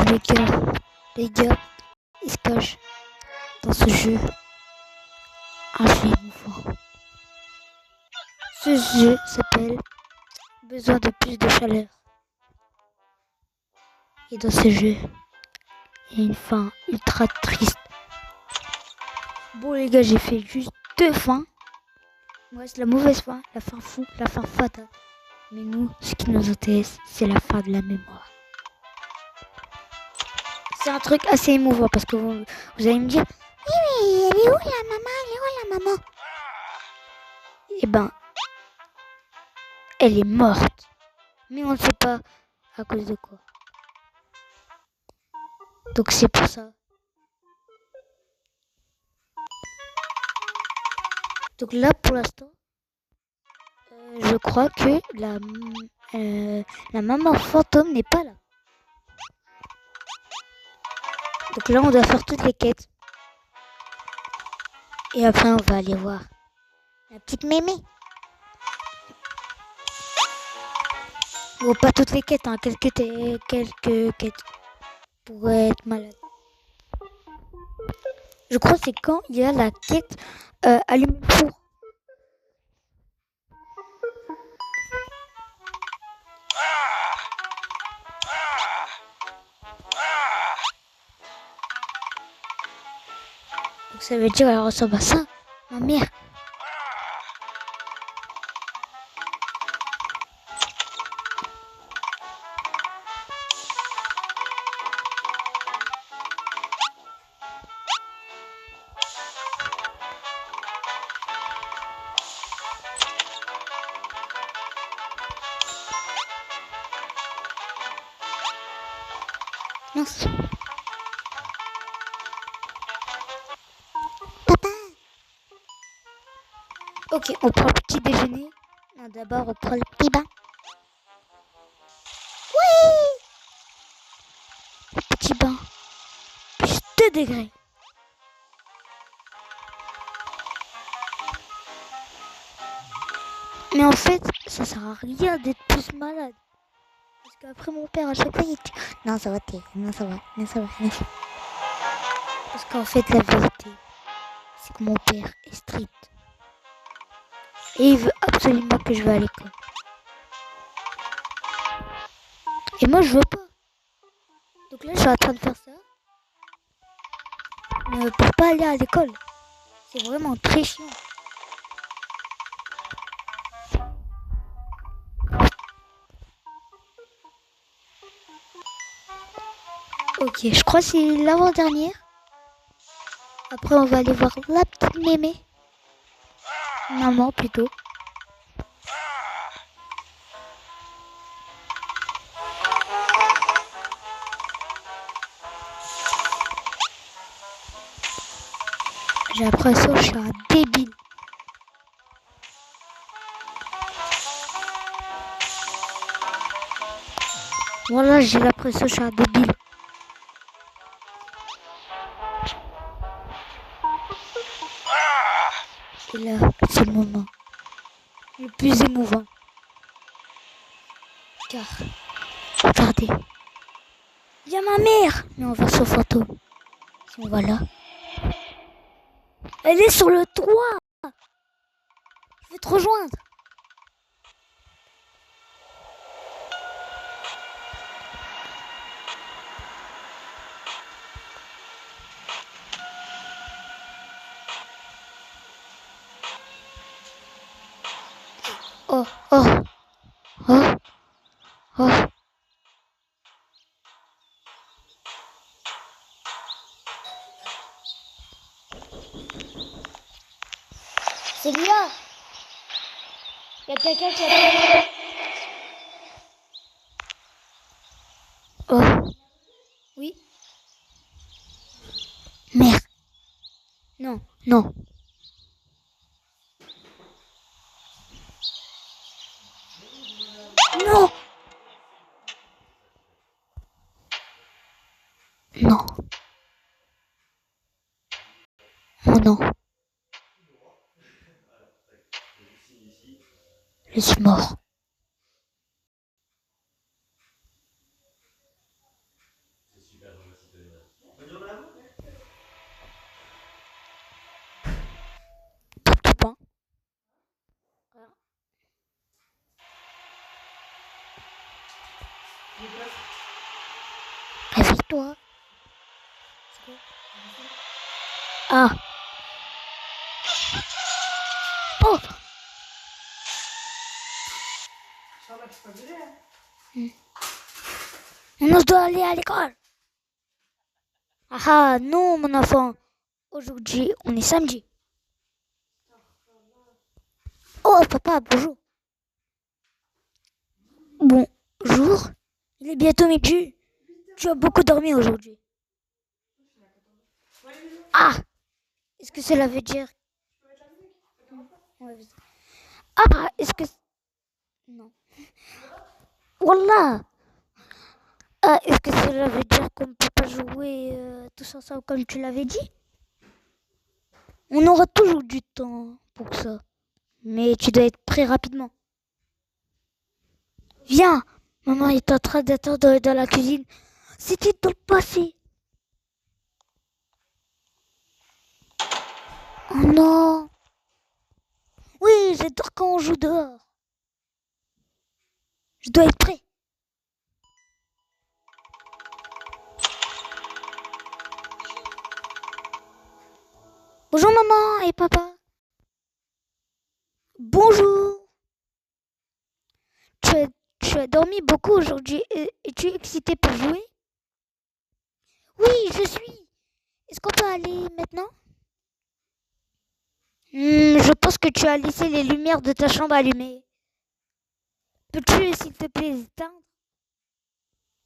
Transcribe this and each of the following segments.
les gars, ils se cachent dans ce jeu un jeu émouvant. Ce jeu s'appelle Besoin de plus de chaleur. Et dans ce jeu, il y a une fin ultra triste. Bon les gars, j'ai fait juste 2 fins. Il me reste la mauvaise fin, la fin fou, la fin fatale. Mais nous, ce qui nous intéresse, c'est la fin de la mémoire. C'est un truc assez émouvant parce que vous allez me dire, oui, mais elle est où la maman? Elle est où la maman? Eh ben, elle est morte. Mais on ne sait pas à cause de quoi. Donc c'est pour ça. Donc là, pour l'instant, je crois que la maman fantôme n'est pas là. Donc là, on doit faire toutes les quêtes. Et après, on va aller voir la petite mémé. Bon, pas toutes les quêtes, hein, quelques quêtes pour être malade. Je crois que c'est quand il y a la quête allumer le four. Donc ça veut dire qu'elle ressemble à ça, ma mère. Mince. Papa. Ok, on prend le petit déjeuner. Non, d'abord, on prend le petit bain. Oui. Le petit bain. Plus 2 degrés. Mais en fait, ça sert à rien d'être plus malade. Parce qu'après mon père, à chaque fois, il dit non, ça va, non, ça va, non, ça va, non, ça va. Parce qu'en fait, la vérité, c'est que mon père est strict. Et il veut absolument que je vais à l'école. Et moi, je veux pas. Donc là, je suis en train de faire ça. Mais pour pas aller à l'école. C'est vraiment très chiant. Ok, je crois que c'est l'avant-dernière. Après, on va aller voir la petite mémé. Maman, plutôt. J'ai l'impression que je suis un débile. Voilà, j'ai l'impression que je suis un débile. Et là, c'est le moment le plus émouvant. Car, regardez, il y a ma mère. Mais on va sur photo. Si on va là. Elle est sur le toit. Je vais te rejoindre. Oh, oh, oh, oh. C'est là. Il y a quelqu'un qui a... Oh, oui. Merde. Non, non. Non. Non. Oh non. Je suis mort. Réveille-toi. Ah. Oh. On doit aller à l'école. Ah non, mon enfant. Aujourd'hui, on est samedi. Oh, papa, bonjour. Bonjour. Il est bientôt midi. Tu as beaucoup dormi aujourd'hui. Ah, est-ce que cela veut dire... Ah, est-ce que... Non. Wallah. Ah, est-ce que cela veut dire qu'on ne peut pas jouer tous ensemble comme tu l'avais dit? On aura toujours du temps pour ça. Mais tu dois être prêt rapidement. Viens, maman est en train d'attendre dans la cuisine. C'était dans le passé. Oh non. Oui, j'adore quand on joue dehors. Je dois être prêt. Bonjour maman et papa. Bonjour. Tu as dormi beaucoup aujourd'hui. Es-tu excité pour jouer? Oui, je suis. Est-ce qu'on peut aller maintenant? Je pense que tu as laissé les lumières de ta chambre allumées. Peux-tu, s'il te plaît, éteindre?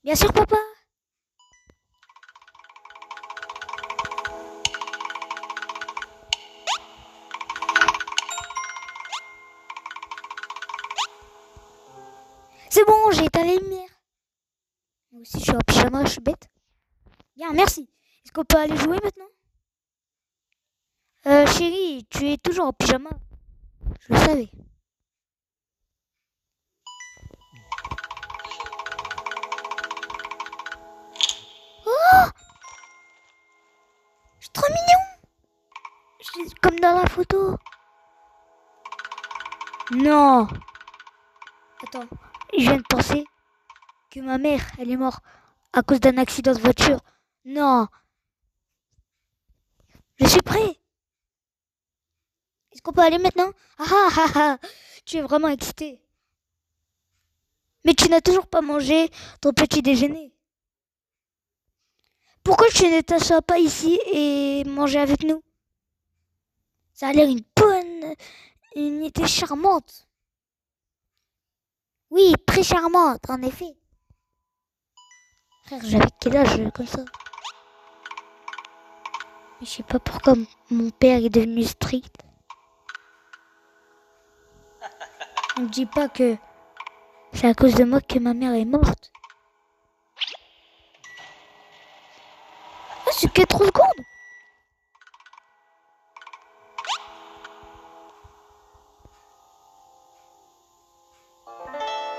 Bien sûr, papa. C'est bon, j'ai éteint les lumières. Moi aussi, je suis en pyjama, je suis bête. Bien, merci. Est-ce qu'on peut aller jouer maintenant? Chérie, tu es toujours en pyjama. Je le savais. Oh, c'est trop mignon. C'est comme dans la photo. Non. Attends, je viens de penser que ma mère, elle est morte à cause d'un accident de voiture. Non. Je suis prêt. Est-ce qu'on peut aller maintenant? Ah ah ah ah. Tu es vraiment excité. Mais tu n'as toujours pas mangé ton petit déjeuner. Pourquoi tu ne t'assois pas ici et manger avec nous? Ça a l'air une idée charmante. Oui, très charmante, en effet. Frère, j'avais quel âge comme ça? Je sais pas pourquoi mon père est devenu strict. Ne me dis pas que c'est à cause de moi que ma mère est morte. Ah, c'est que 3 secondes.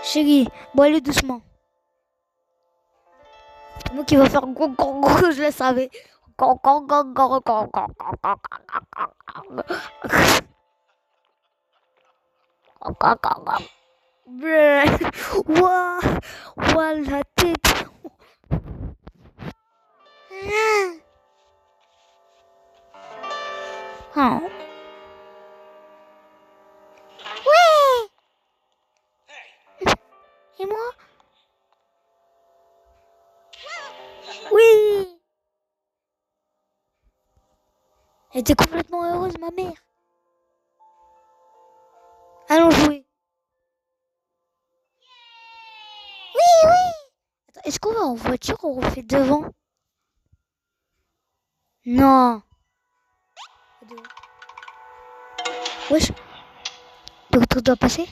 Chérie, bon allez doucement. C'est moi qui va faire je le savais. Ouah, ouah, la tête. Oh. Ouais. Et moi? Oui. Elle était complètement heureuse, ma mère. Allons jouer. Oui, oui. Attends, est-ce qu'on va en voiture ou on refait devant? Non. Wesh. Le retour doit passer?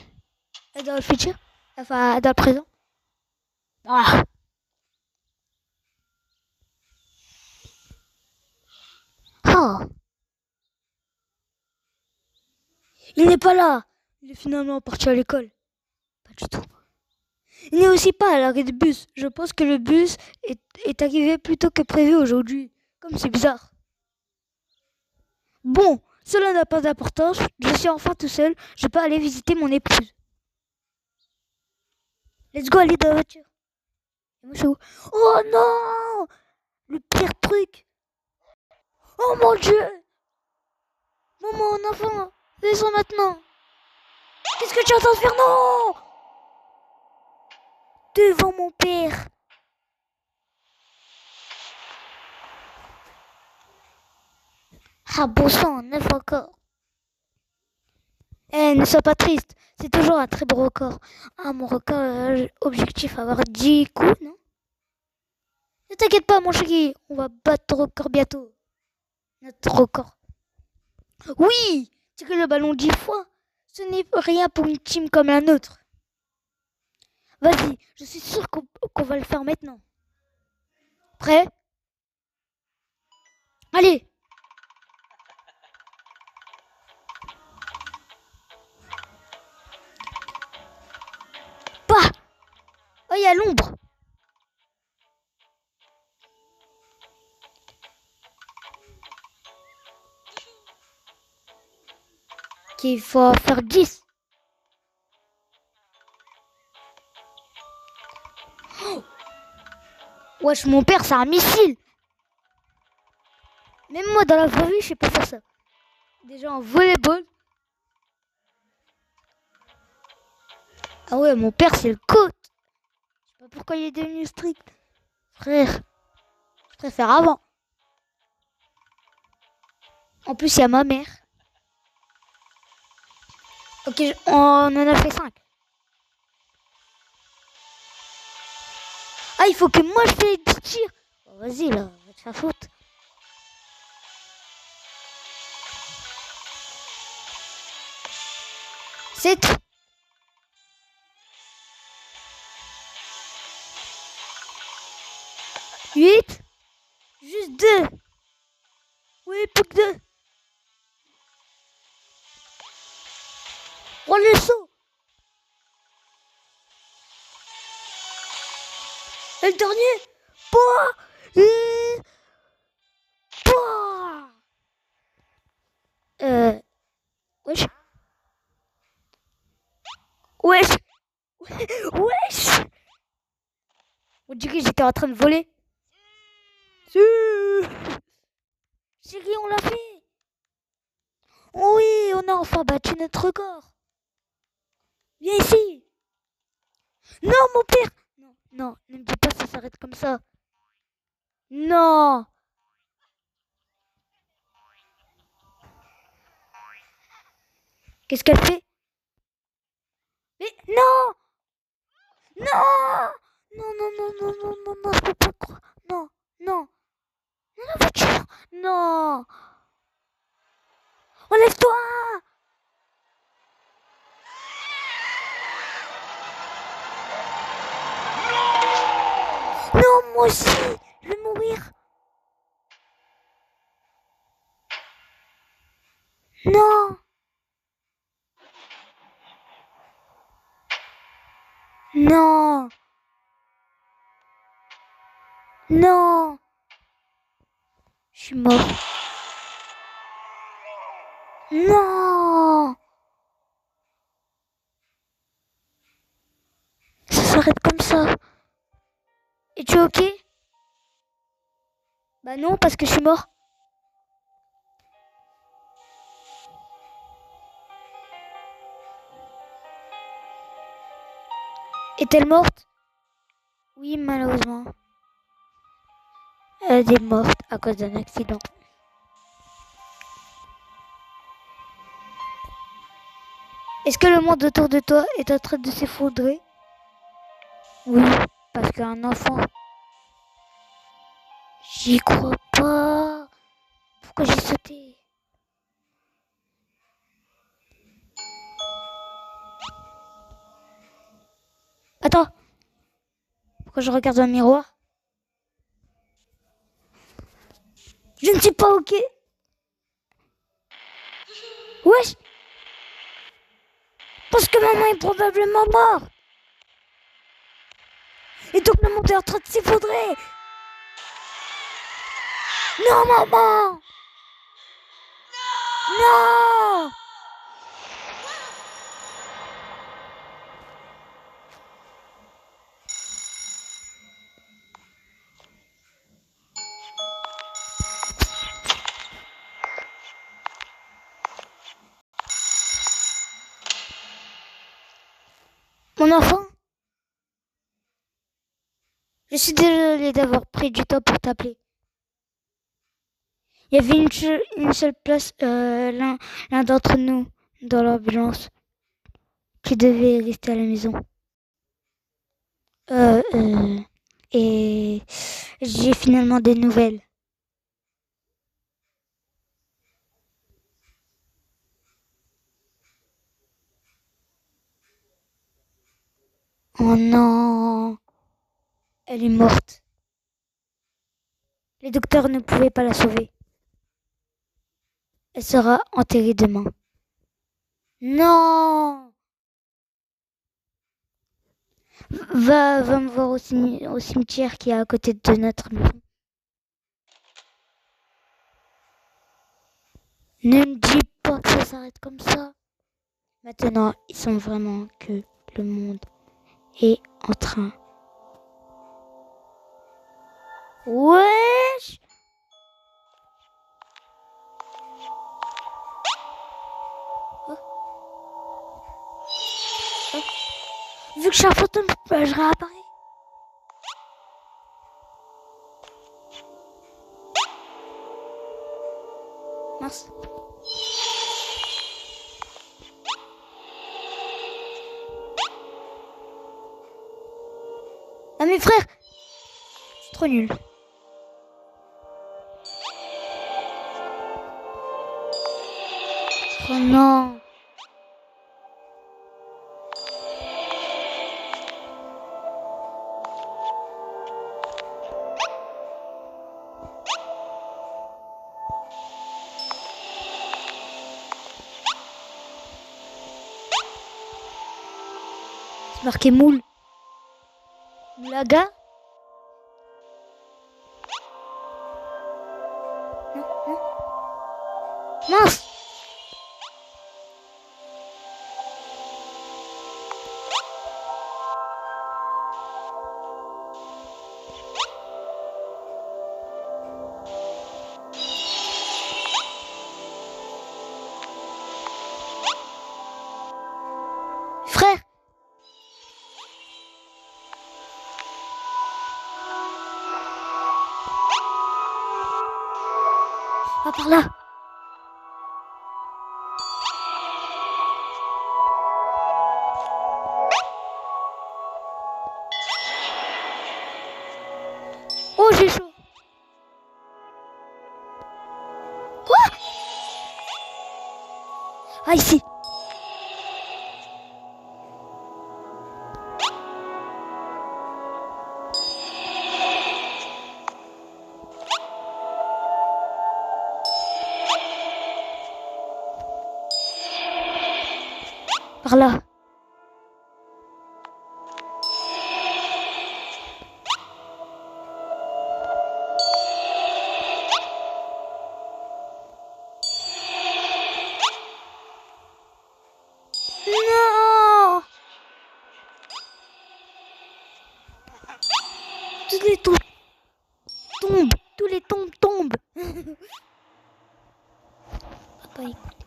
Dans le futur? Enfin, dans le présent? Ah. Oh. Il n'est pas là. Il est finalement parti à l'école. Pas du tout. Il n'est aussi pas à l'arrêt de bus. Je pense que le bus est arrivé plus tôt que prévu aujourd'hui. Comme c'est bizarre. Bon, cela n'a pas d'importance. Je suis enfin tout seul. Je peux aller visiter mon épouse. Let's go, aller dans la voiture. Et moi, je suis où? Oh non! Le pire truc! Oh mon Dieu! Maman, mon enfant! Descends maintenant! Qu'est-ce que tu es en train de faire? Non! Devant mon père! Ah, bon sang, 9 encore. Eh, ne sois pas triste. C'est toujours un très beau record. Ah, mon record, objectif, avoir 10 coups, non? Ne t'inquiète pas, mon chéri. On va battre ton record bientôt. Notre record. Oui! Tirer le ballon 10 fois. Ce n'est rien pour une team comme la nôtre. Vas-y, je suis sûr qu'on va le faire maintenant. Prêt? Allez! Pas! Oh, il y a l'ombre. Qu'il faut faire 10. Oh, wesh, mon père, c'est un missile. Même moi, dans la vraie vie, je sais pas faire ça. Déjà en volleyball. Ah ouais, mon père, c'est le coach. Je sais pas pourquoi il est devenu strict. Frère, je préfère avant. En plus, il y a ma mère. Ok, on en a fait 5. Ah, il faut que moi je fais les petits tirs. Bon, vas-y, là, va te faire foutre. 7. 8. Juste 2. Oui, plus que 2. Oh, le saut. Et le dernier. Pouah. Pouah. Wesh. Wesh. Wesh. On dirait que j'étais en train de voler. Chérie, on l'a fait. Oui, on a enfin battu notre record. Viens ici. Non, mon père. Non, non, ne me dis pas que ça s'arrête comme ça. Non. Qu'est-ce qu'elle fait? Mais non. Non. Non, non, non, non, non, non, non, je peux pas croire. Non, non. Non, la voiture. Non. Enlève-toi. Non, moi aussi. Je vais mourir. Non. Non. Non. Je suis mort. Non. Ça s'arrête comme ça. Et tu es ok? Bah non, parce que je suis mort. Est-elle morte? Oui, malheureusement. Elle est morte à cause d'un accident. Est-ce que le monde autour de toi est en train de s'effondrer? Oui, parce qu'un enfant. J'y crois pas. Pourquoi j'ai sauté? Attends. Pourquoi je regarde dans le miroir? Je ne suis pas ok. Wesh. Parce que maman est probablement morte. Et donc le monde est en train de s'effondrer. Non, maman. Non. Mon enfant, je suis désolée d'avoir pris du temps pour t'appeler. Il y avait une seule place, l'un d'entre nous, dans l'ambulance, qui devait rester à la maison. Euh, euh, et j'ai finalement des nouvelles. Oh non, elle est morte. Les docteurs ne pouvaient pas la sauver. Elle sera enterrée demain. Non! Va me voir au cimetière qui est à côté de notre maison. Ne me dis pas que ça s'arrête comme ça. Maintenant, ils sont vraiment que le monde est en train. Wesh! Oh. Oh. Vu que je suis un fantôme, je réapparais. Mince. Ah mes frères! Je suis trop nul. Oh non! C'est marqué moule. Moulaga? Non, non. Mince! Frère! Va par là! Oh, j'ai chaud! Quoi? Ah, ici! Par là! Non! Tous les tombes tombent! Tous les tombes tombent! Papa, écoute.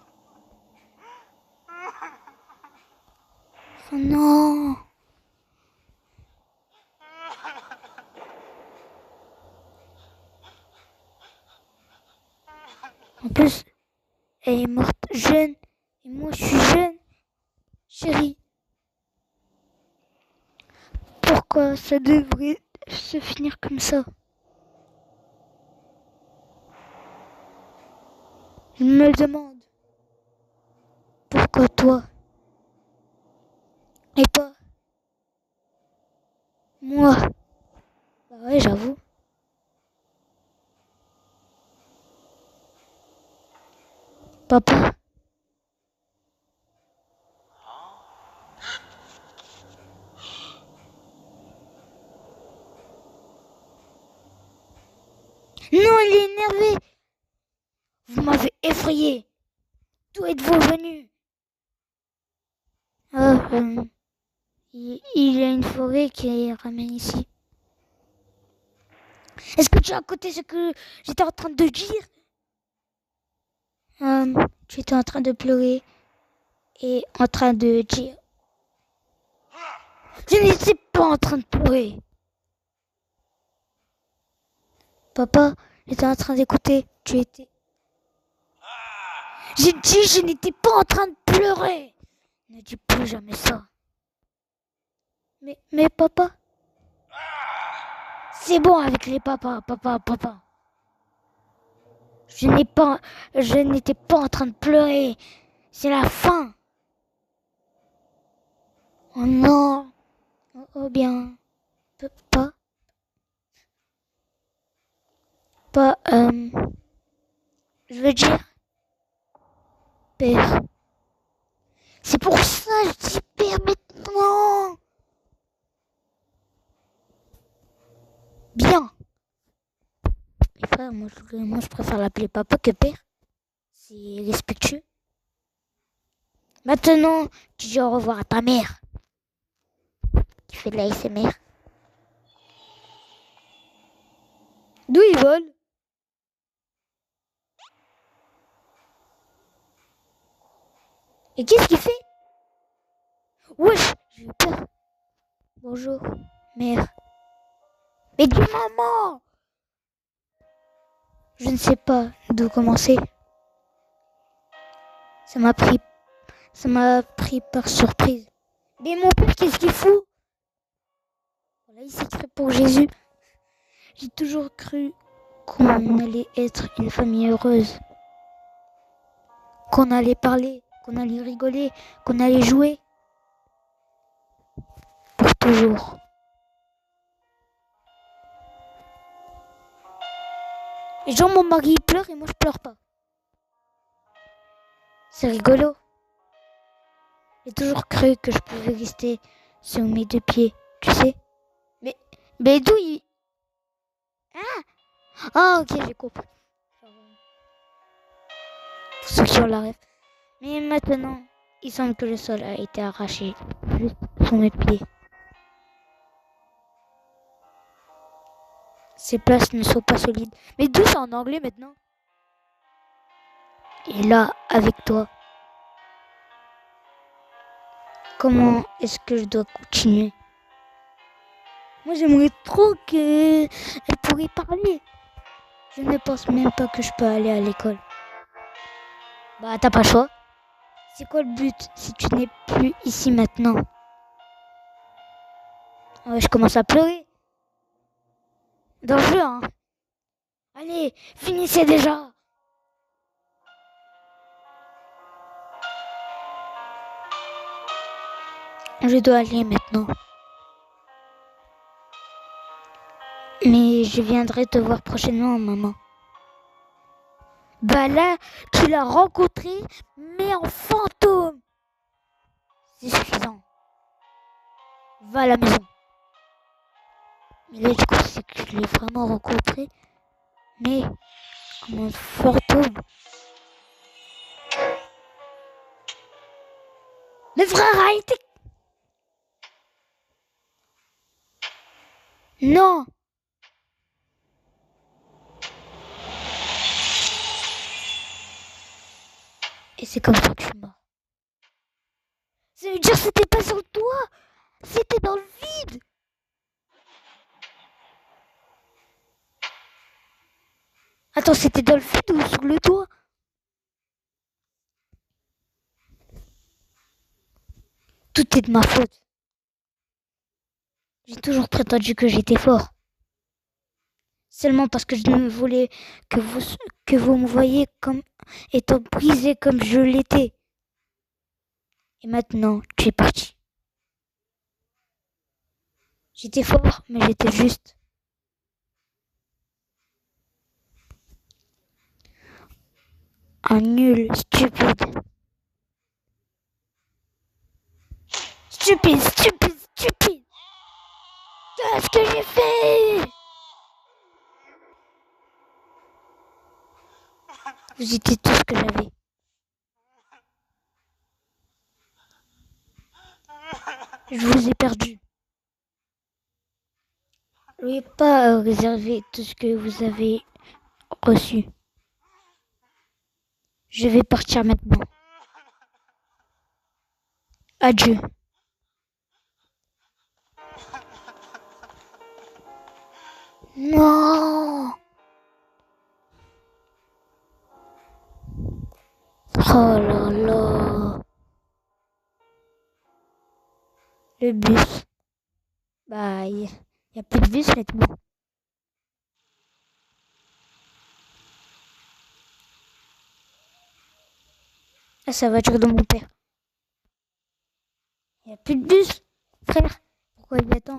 Oh non! En plus, elle est morte jeune. Et moi, je suis jeune. Chérie, pourquoi ça devrait se finir comme ça? Je me le demande. Pourquoi toi? Et pas moi? Bah ouais, j'avoue. Papa? Non, il est énervé. Vous m'avez effrayé. D'où êtes-vous venu? Ah, il y a une forêt qui ramène ici. Est-ce que tu as écouté ce que j'étais en train de dire? Tu étais en train de pleurer et en train de dire Je n'étais pas en train de pleurer. Papa, j'étais en train d'écouter. Tu étais... J'ai dit, je n'étais pas en train de pleurer. Ne dis plus jamais ça. Mais papa, c'est bon avec les papas, papa. Je n'étais pas en train de pleurer. C'est la fin. Oh non. Oh bien. Pas. Pas, je veux dire, père. C'est pour ça que je dis père maintenant. Bien. Mais frère, moi je préfère l'appeler papa que père. C'est respectueux. Maintenant, tu dis au revoir à ta mère. Qui fait de la ASMR. D'où ils volent? Et qu'est-ce qu'il fait? Wesh, j'ai eu peur. Bonjour, mère. Mais dis maman! Je ne sais pas d'où commencer. Ça m'a pris par surprise. Mais mon père, qu'est-ce qu'il fout? Voilà, il s'écrit pour Jésus. J'ai toujours cru qu'on allait être une famille heureuse. Qu'on allait parler, qu'on allait rigoler, qu'on allait jouer. Pour toujours. Et genre mon mari il pleure et moi je pleure pas. C'est rigolo. J'ai toujours cru que je pouvais rester sur mes deux pieds, tu sais. Mais d'où il... Ah ok, j'ai compris. Pour ceux qui ont la rêve. Mais maintenant, il semble que le sol a été arraché. Juste sous mes pieds. Ces places ne sont pas solides. Mais d'où c'est en anglais maintenant? Et là, avec toi. Comment est-ce que je dois continuer? Moi, j'aimerais trop qu'elle pourrait parler. Je ne pense même pas que je peux aller à l'école. Bah, t'as pas le choix. C'est quoi le but si tu n'es plus ici maintenant? Ouais, je commence à pleurer. Dans le jeu, hein. Allez, finissez déjà. Je dois aller maintenant. Mais je viendrai te voir prochainement, maman. Bah là, tu l'as rencontré, mais en fantôme. C'est suffisant. Va à la maison. Mais là, du coup, c'est que je l'ai vraiment rencontré, mais en fantôme. Mais frère, arrêtez. Non. Et c'est comme ça que je suis mort. Ça veut dire que c'était pas sur le toit. C'était dans le vide. Attends, c'était dans le vide ou sur le toit? Tout est de ma faute. J'ai toujours prétendu que j'étais fort. Seulement parce que je ne voulais que vous me voyiez comme étant brisé comme je l'étais. Et maintenant, tu es parti. J'étais fort, mais j'étais juste. Un nul, stupide. Stupide. Qu'est-ce que j'ai fait? Vous étiez tout ce que j'avais. Je vous ai perdu. Je n'ai pas réservé tout ce que vous avez reçu. Je vais partir maintenant. Adieu. Non. Oh là là. Le bus. Bah, il y a plus de bus maintenant. Ah, c'est la voiture de mon père. Il y a plus de bus, frère. Pourquoi il attend?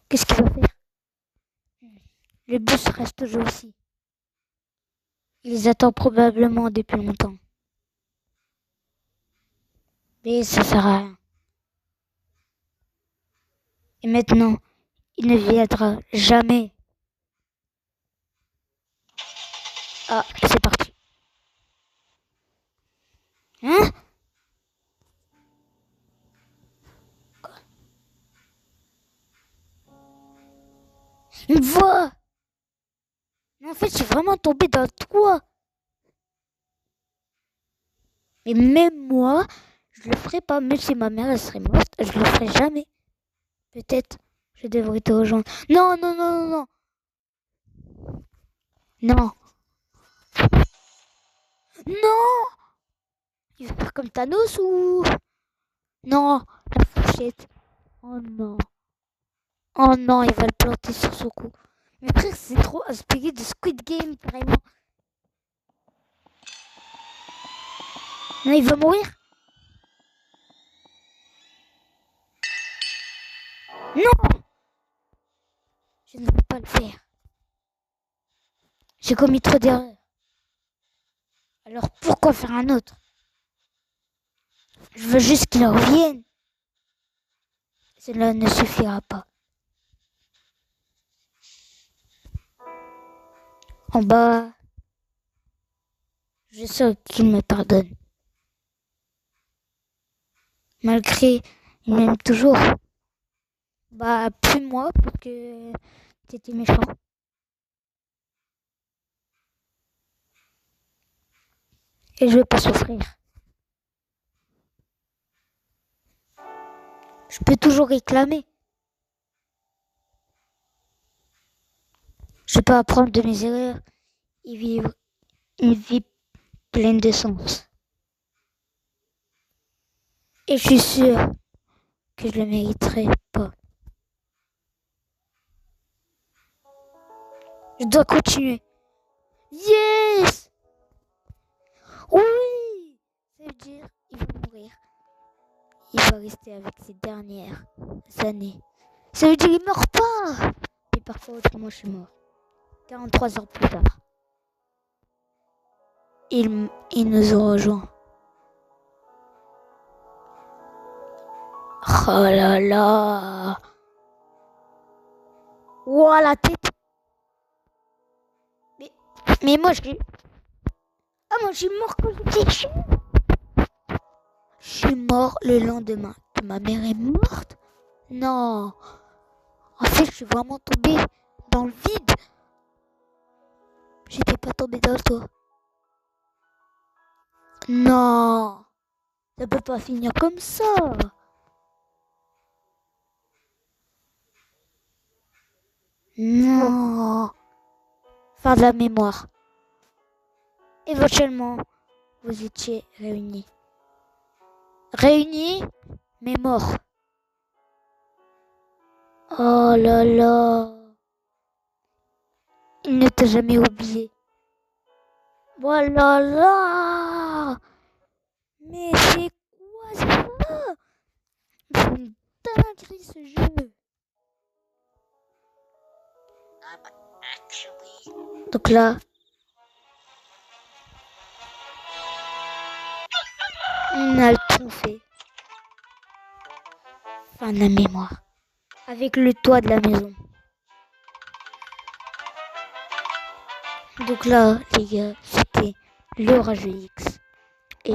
Qu'est-ce qu'il va faire? Le bus reste toujours ici. Il les attend probablement depuis longtemps. Mais ça sert à rien. Et maintenant, il ne viendra jamais. Ah, c'est parti. Hein? Une voix! Mais en fait, je suis vraiment tombé dans le trou. Mais même moi, je le ferai pas. Même si ma mère elle serait morte, je le ferai jamais. Peut-être, je devrais te rejoindre. Non, non, non, non, non. Non. Non! Il va faire comme Thanos ou... Non, la fourchette. Oh non. Oh non, il va le planter sur son cou. Mais frère, c'est trop inspiré de Squid Game, carrément. Non, il va mourir. Non! Je ne veux pas le faire. J'ai commis trop d'erreurs. Alors pourquoi faire un autre? Je veux juste qu'il revienne. Cela ne suffira pas. En bas, je sais qu'il me pardonne. Malgré, il m'aime toujours. Bah, plus moi, parce que t'étais méchant. Et je veux pas souffrir. Je peux toujours réclamer. Je peux apprendre de mes erreurs et vivre une vie pleine de sens. Et je suis sûre que je le mériterai pas. Je dois continuer. Yes! Oui! Ça veut dire qu'il va mourir. Il va rester avec ses dernières années. Ça veut dire qu'il meurt pas! Et parfois autrement je suis mort. 43 heures plus tard. Ils nous ont rejoints. Oh là là! Ouah, la tête! Mais moi je suis... Ah, moi je suis mort quand j'étais jeune! Je suis mort le lendemain que ma mère est morte? Non! En fait, je suis vraiment tombé dans le vide. J'étais pas tombé dans le toit. Non! Ça peut pas finir comme ça! Non! Fin de la mémoire. Éventuellement, vous étiez réunis. Réunis, mais morts. Oh là là! Il ne t'a jamais oublié. Oh là là! Mais c'est quoi ça? C'est une dinguerie ce jeu. Donc là, on a tout fait. Fin de la mémoire. Avec le toit de la maison. Donc là, les gars, c'était le rageux X. Et